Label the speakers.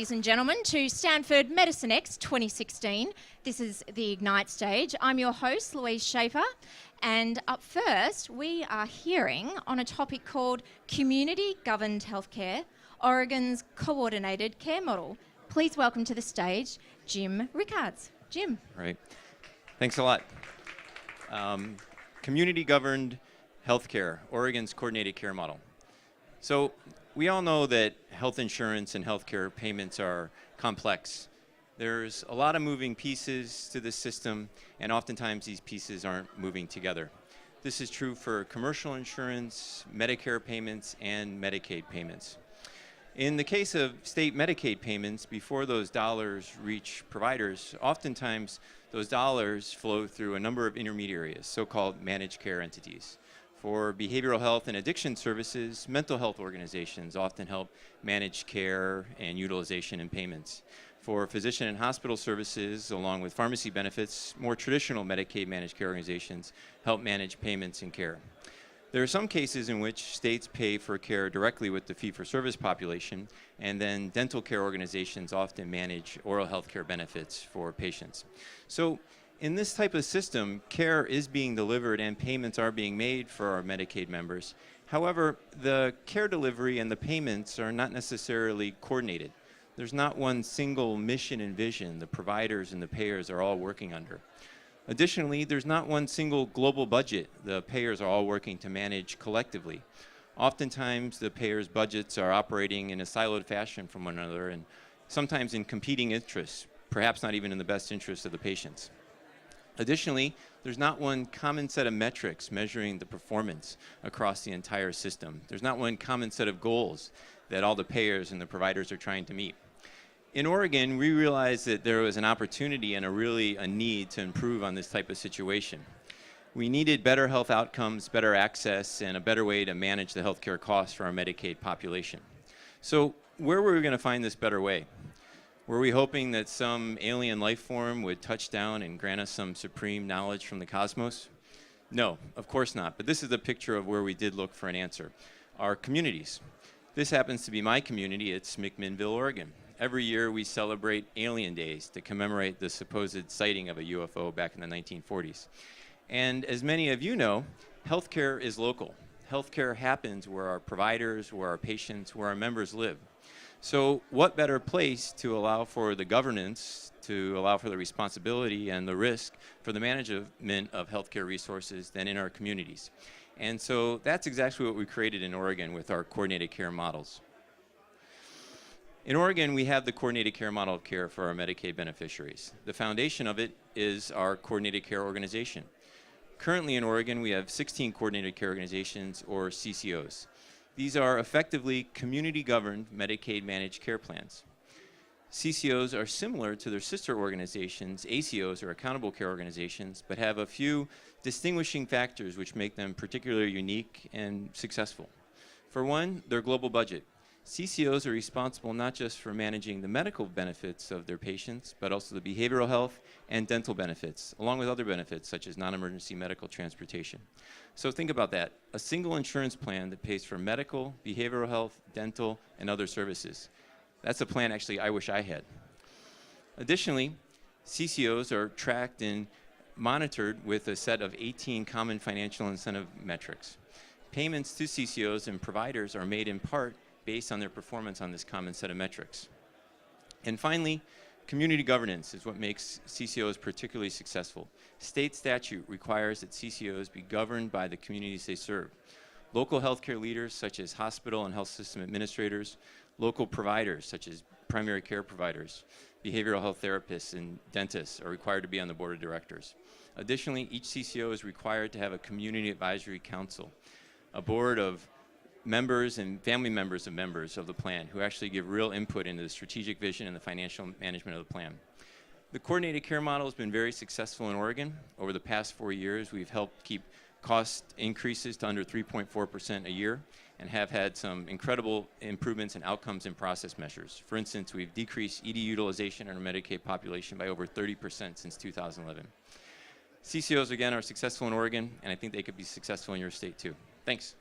Speaker 1: ladies and gentlemen, to Stanford Medicine X 2016. This is the Ignite stage. I'm your host, Louise Schaefer, and up first, we are hearing on a topic called Community-Governed Healthcare, Oregon's Coordinated Care Model. Please welcome to the stage, Jim Rickards. Jim.
Speaker 2: Right. Thanks a lot. Community-Governed Healthcare, Oregon's Coordinated Care Model. So we all know that health insurance and healthcare payments are complex. There's a lot of moving pieces to this system, and oftentimes these pieces aren't moving together. This is true for commercial insurance, Medicare payments, and Medicaid payments. In the case of state Medicaid payments, before those dollars reach providers, oftentimes those dollars flow through a number of intermediaries, so-called managed care entities. For behavioral health and addiction services, mental health organizations often help manage care and utilization and payments. For physician and hospital services, along with pharmacy benefits, more traditional Medicaid managed care organizations help manage payments and care. There are some cases in which states pay for care directly with the fee-for-service population, and then dental care organizations often manage oral health care benefits for patients. So in this type of system, care is being delivered and payments are being made for our Medicaid members. However, the care delivery and the payments are not necessarily coordinated. There's not one single mission and vision the providers and the payers are all working under. Additionally, there's not one single global budget the payers are all working to manage collectively. Oftentimes, the payers' budgets are operating in a siloed fashion from one another and sometimes in competing interests, perhaps not even in the best interest of the patients. Additionally, there's not one common set of metrics measuring the performance across the entire system. There's not one common set of goals that all the payers and the providers are trying to meet. In Oregon, we realized that there was an opportunity and a need to improve on this type of situation. We needed better health outcomes, better access, and a better way to manage the healthcare costs for our Medicaid population. So where were we going to find this better way? Were we hoping that some alien life form would touch down and grant us some supreme knowledge from the cosmos? No, of course not. But this is a picture of where we did look for an answer. Our communities. This happens to be my community. It's McMinnville, Oregon. Every year we celebrate Alien Days to commemorate the supposed sighting of a UFO back in the 1940s. And as many of you know, healthcare is local. Healthcare happens where our providers, where our patients, where our members live. So what better place to allow for the governance, to allow for the responsibility and the risk for the management of healthcare resources than in our communities? And so that's exactly what we created in Oregon with our coordinated care models. In Oregon, we have the coordinated care model of care for our Medicaid beneficiaries. The foundation of it is our coordinated care organization. Currently in Oregon, we have 16 coordinated care organizations, or CCOs. These are effectively community-governed Medicaid managed care plans. CCOs are similar to their sister organizations, ACOs, or accountable care organizations, but have a few distinguishing factors which make them particularly unique and successful. For one, their global budget. CCOs are responsible not just for managing the medical benefits of their patients, but also the behavioral health and dental benefits, along with other benefits such as non-emergency medical transportation. So think about that. A single insurance plan that pays for medical, behavioral health, dental, and other services. That's a plan actually I wish I had. Additionally, CCOs are tracked and monitored with a set of 18 common financial incentive metrics. Payments to CCOs and providers are made in part based on their performance on this common set of metrics. And finally, community governance is what makes CCOs particularly successful. State statute requires that CCOs be governed by the communities they serve. Local healthcare leaders, such as hospital and health system administrators, local providers, such as primary care providers, behavioral health therapists, and dentists are required to be on the board of directors. Additionally, each CCO is required to have a community advisory council, a board of members and family members of the plan who actually give real input into the strategic vision and the financial management of the plan. The coordinated care model has been very successful in Oregon. Over the past 4 years, we've helped keep cost increases to under 3.4% a year and have had some incredible improvements in outcomes and process measures. For instance, we've decreased ED utilization in our Medicaid population by over 30% since 2011. CCOs, again, are successful in Oregon, and I think they could be successful in your state too. Thanks.